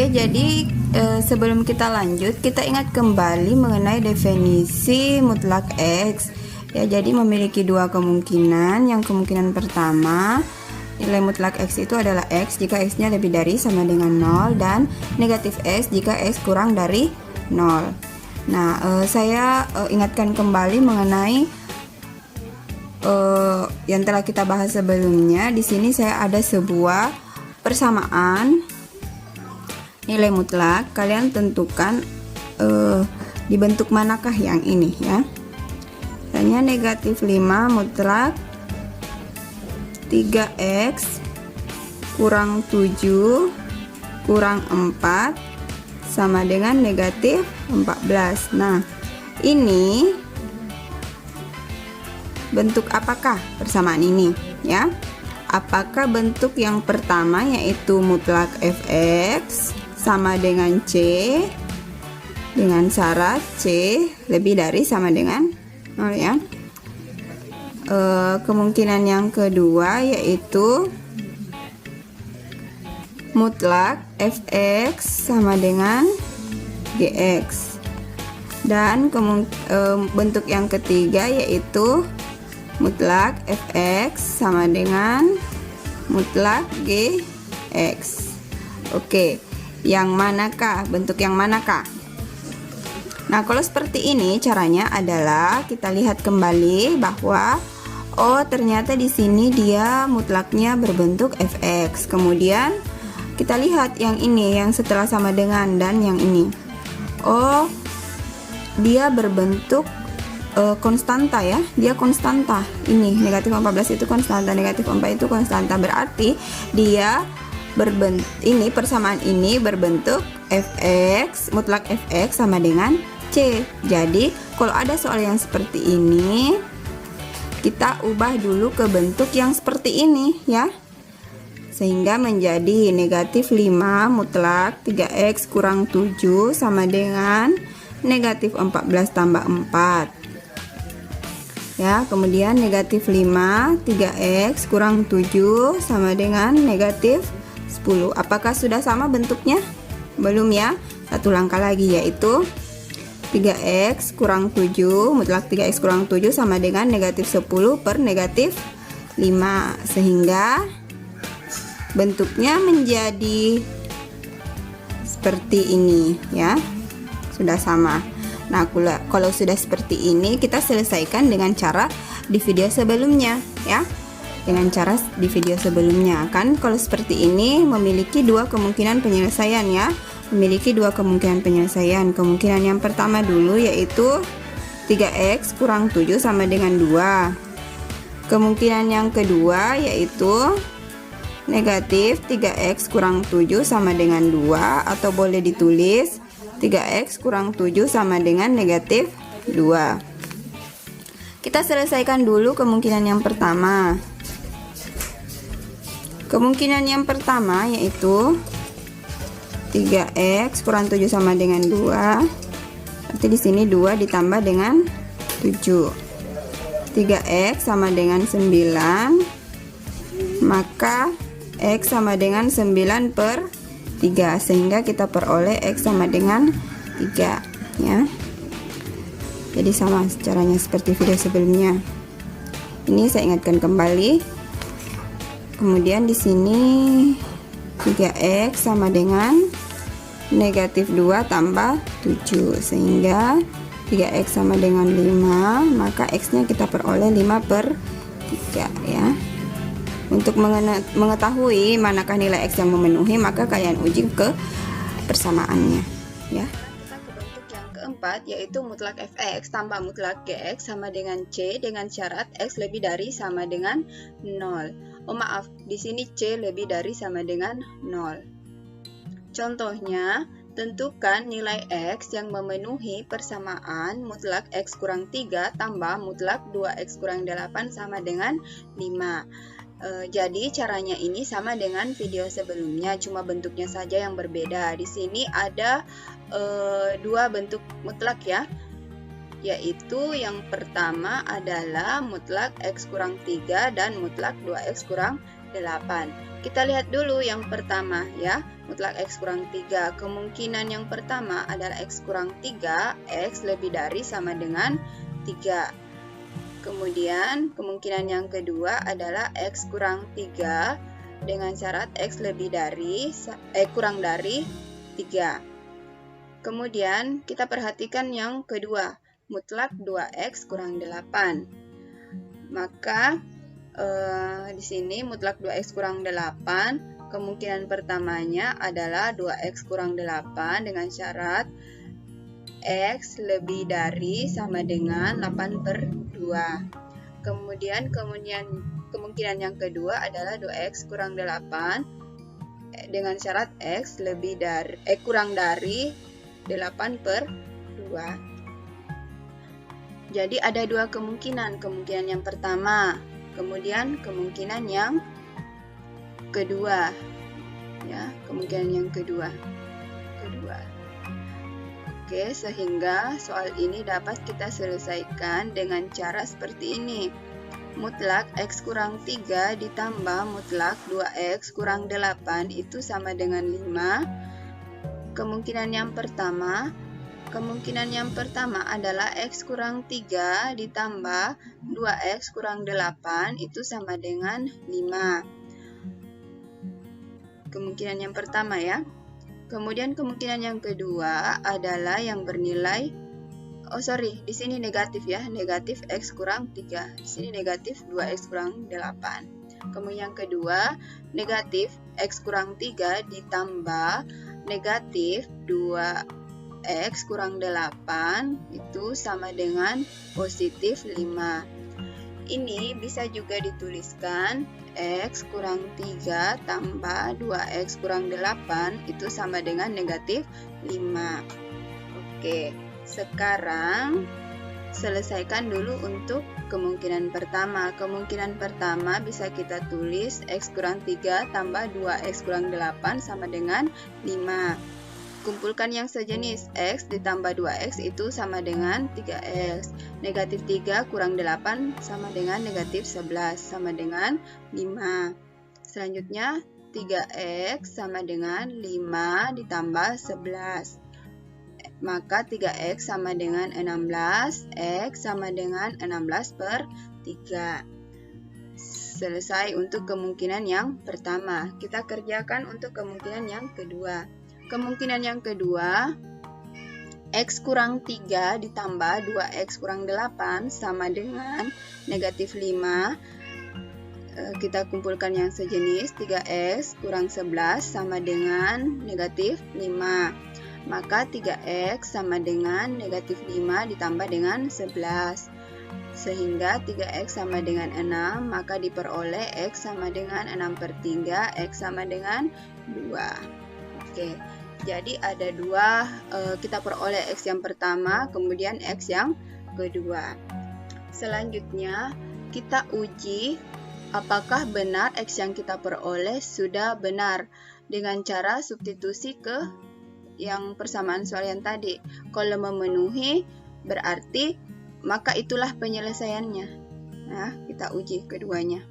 jadi sebelum kita lanjut, kita ingat kembali mengenai definisi mutlak X. Ya, jadi memiliki dua kemungkinan. Yang kemungkinan pertama, nilai mutlak X itu adalah X jika X-nya lebih dari sama dengan 0 dan negatif X jika X kurang dari 0. Nah, saya ingatkan kembali mengenai yang telah kita bahas sebelumnya. Di sini saya ada sebuah persamaan nilai mutlak. Kalian tentukan dibentuk manakah yang ini ya. Misalnya negatif 5 mutlak 3x kurang 7 kurang 4 sama dengan negatif 14. Nah, ini bentuk apakah persamaan ini ya? Apakah bentuk yang pertama yaitu mutlak fx sama dengan c dengan syarat c lebih dari sama dengan 0 ya? Kemungkinan yang kedua yaitu mutlak fx sama dengan gx, dan bentuk yang ketiga yaitu mutlak fx sama dengan mutlak gx. Oke, yang manakah bentuk yang manakah? Nah, kalau seperti ini caranya adalah kita lihat kembali bahwa ternyata di sini dia mutlaknya berbentuk fx. Kemudian kita lihat yang ini yang setelah sama dengan dan yang ini. Dia berbentuk konstanta ya. Dia konstanta. Ini negatif 14 itu konstanta, negatif 4 itu konstanta. Berarti dia ini persamaan ini berbentuk fx, mutlak fx sama dengan c. Jadi kalau ada soal yang seperti ini, kita ubah dulu ke bentuk yang seperti ini ya, sehingga menjadi negatif 5 mutlak 3x kurang 7 sama dengan negatif 14 tambah 4 ya. Kemudian negatif 5 3x kurang 7 sama dengan negatif 10. Apakah sudah sama bentuknya? Belum ya. Satu langkah lagi yaitu 3x kurang 7 mutlak 3x kurang 7 sama dengan negatif 10 per negatif 5, sehingga bentuknya menjadi seperti ini ya. Sudah sama. Nah, kalau sudah seperti ini, kita selesaikan dengan cara di video sebelumnya ya. Dengan cara di video sebelumnya kan, kalau seperti ini memiliki dua kemungkinan penyelesaian ya. Memiliki dua kemungkinan penyelesaian. Kemungkinan yang pertama dulu yaitu 3x kurang 7 sama dengan 2. Kemungkinan yang kedua yaitu negatif 3x kurang 7 sama dengan 2, atau boleh ditulis 3x kurang 7 sama dengan negatif 2. Kita selesaikan dulu kemungkinan yang pertama. Kemungkinan yang pertama yaitu 3x kurang 7 sama dengan 2. Berarti di sini 2 ditambah dengan 7. 3x sama dengan 9. Maka x sama dengan 9 per 3, sehingga kita peroleh x sama dengan 3 ya. Jadi sama caranya seperti video sebelumnya. Ini saya ingatkan kembali. Kemudian di sini 3x sama dengan negatif 2 tambah 7, sehingga 3x sama dengan 5, maka x nya kita peroleh 5 per 3 ya. Untuk mengetahui manakah nilai x yang memenuhi, maka kalian uji ke persamaannya ya. Kita ke bentuk yang keempat yaitu mutlak fx tambah mutlak gx sama dengan c dengan syarat x lebih dari sama dengan 0. Maaf, di sini c lebih dari sama dengan 0. Contohnya, tentukan nilai x yang memenuhi persamaan mutlak x kurang 3 tambah mutlak 2x kurang 8 sama dengan 5. Jadi caranya ini sama dengan video sebelumnya, cuma bentuknya saja yang berbeda. Di sini ada dua bentuk mutlak ya, yaitu yang pertama adalah mutlak x kurang 3 dan mutlak 2x kurang 8. Kita lihat dulu yang pertama ya, mutlak X kurang 3. Kemungkinan yang pertama adalah X kurang 3, X lebih dari sama dengan 3. Kemudian kemungkinan yang kedua adalah X kurang 3 dengan syarat X lebih dari kurang dari 3. Kemudian kita perhatikan yang kedua, mutlak 2X kurang 8. Maka di sini mutlak 2X kurang 8, kemungkinan pertamanya adalah 2X kurang 8 dengan syarat X lebih dari sama dengan 8/2. Kemudian kemungkinan yang kedua adalah 2X kurang 8 dengan syarat X lebih dari kurang dari 8/2. Jadi ada dua kemungkinan yang pertama, kemudian kemungkinan yang kedua. Ya, kemungkinan yang kedua. Oke, sehingga soal ini dapat kita selesaikan dengan cara seperti ini. Mutlak X kurang 3 ditambah mutlak 2X kurang 8 itu sama dengan 5. Kemungkinan yang pertama adalah X kurang 3 ditambah 2X kurang 8 itu sama dengan 5. Kemungkinan yang pertama ya. Kemudian kemungkinan yang kedua adalah yang bernilai, di sini negatif ya, negatif X kurang 3. Di sini negatif 2X kurang 8. Kemudian yang kedua, negatif X kurang 3 ditambah negatif 2X kurang 8 itu sama dengan positif 5. Ini bisa juga dituliskan X kurang 3 tambah 2X kurang 8 itu sama dengan negatif 5. Oke, sekarang selesaikan dulu untuk kemungkinan pertama. Kemungkinan pertama bisa kita tulis X kurang 3 tambah 2X kurang 8 sama dengan 5. Kumpulkan yang sejenis, X ditambah 2X itu sama dengan 3X. Negatif 3 kurang 8 sama dengan negatif 11, sama dengan 5. Selanjutnya, 3X sama dengan 5 ditambah 11. Maka 3X sama dengan 16, X sama dengan 16/3. Selesai untuk kemungkinan yang pertama. Kita kerjakan untuk kemungkinan yang kedua. Kemungkinan yang kedua, X kurang 3 ditambah 2X kurang 8 sama dengan negatif 5. Kita kumpulkan yang sejenis, 3X kurang 11 sama dengan negatif 5. Maka 3X sama dengan negatif 5 ditambah dengan 11. Sehingga 3X sama dengan 6, maka diperoleh X sama dengan 6/3, X sama dengan 2. Oke. Jadi ada dua, kita peroleh X yang pertama, kemudian X yang kedua. Selanjutnya, kita uji apakah benar X yang kita peroleh sudah benar dengan cara substitusi ke yang persamaan soal yang tadi. Kalau memenuhi, berarti maka itulah penyelesaiannya. Nah, kita uji keduanya.